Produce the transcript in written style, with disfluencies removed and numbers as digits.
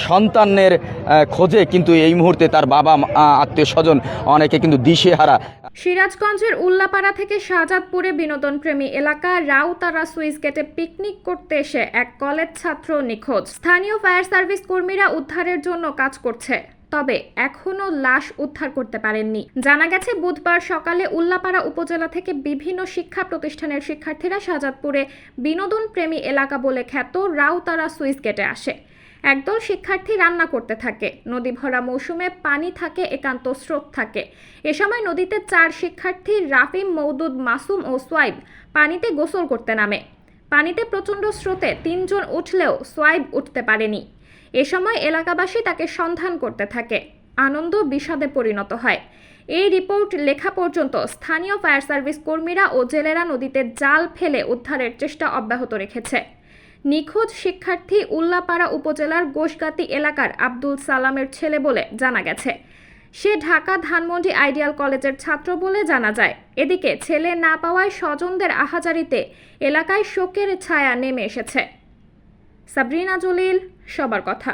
সন্তানের খোঁজে কিন্তু এই মুহূর্তে তার বাবা আত্মীয় স্বজন অনেকে কিন্তু দিশেহারা। সিরাজগঞ্জের উল্লাপাড়া থেকে শাহজাদপুরে বিনোদনপ্রেমী এলাকা রাউতারা সুইচ গেটে পিকনিক করতে এসে এক কলেজ ছাত্র নিখোঁজ। স্থানীয় ফায়ার সার্ভিস কর্মীরা উদ্ধারের জন্য কাজ করছে, তবে এখনো লাশ উদ্ধার করতে পারেননি। জানা গেছে বুধবার সকালে উল্লাপাড়া উপজেলা থেকে বিভিন্ন শিক্ষা প্রতিষ্ঠানের শিক্ষার্থীরা শাহজাদপুরে বিনোদনপ্রেমী এলাকা বলে খ্যাত রাউতারা সুইচ গেটে আসে। একদল শিক্ষার্থী রান্না করতে থাকে। নদী ভরা মৌসুমে পানি থাকে, একান্ত স্রোত থাকে। এ সময় নদীতে 4 শিক্ষার্থী রাফিম, মওদুদ, মাসুম ও সোয়াইব পানিতে গোসল করতে নামে। পানিতে প্রচণ্ড স্রোতে 3 জন উঠলেও সোয়াইব উঠতে পারেনি। এ সময় এলাকাবাসী তাকে সন্ধান করতে থাকে। আনন্দ বিষাদে পরিণত হয়। এই রিপোর্ট লেখা পর্যন্ত স্থানীয় ফায়ার সার্ভিস কর্মীরা ও জেলেরা নদীতে জাল ফেলে উদ্ধারের চেষ্টা অব্যাহত রেখেছে। নিখোঁজ শিক্ষার্থী উল্লাপাড়া উপজেলার গোশগাতি এলাকার আব্দুল সালামের ছেলে বলে জানা গেছে। সে ঢাকা ধানমন্ডি আইডিয়াল কলেজের ছাত্র বলে জানা যায়। এদিকে ছেলে না পাওয়ায় স্বজনদের আহাজারিতে এলাকায় শোকের ছায়া নেমে এসেছে। সাবরিনা জলিল, সবার কথা।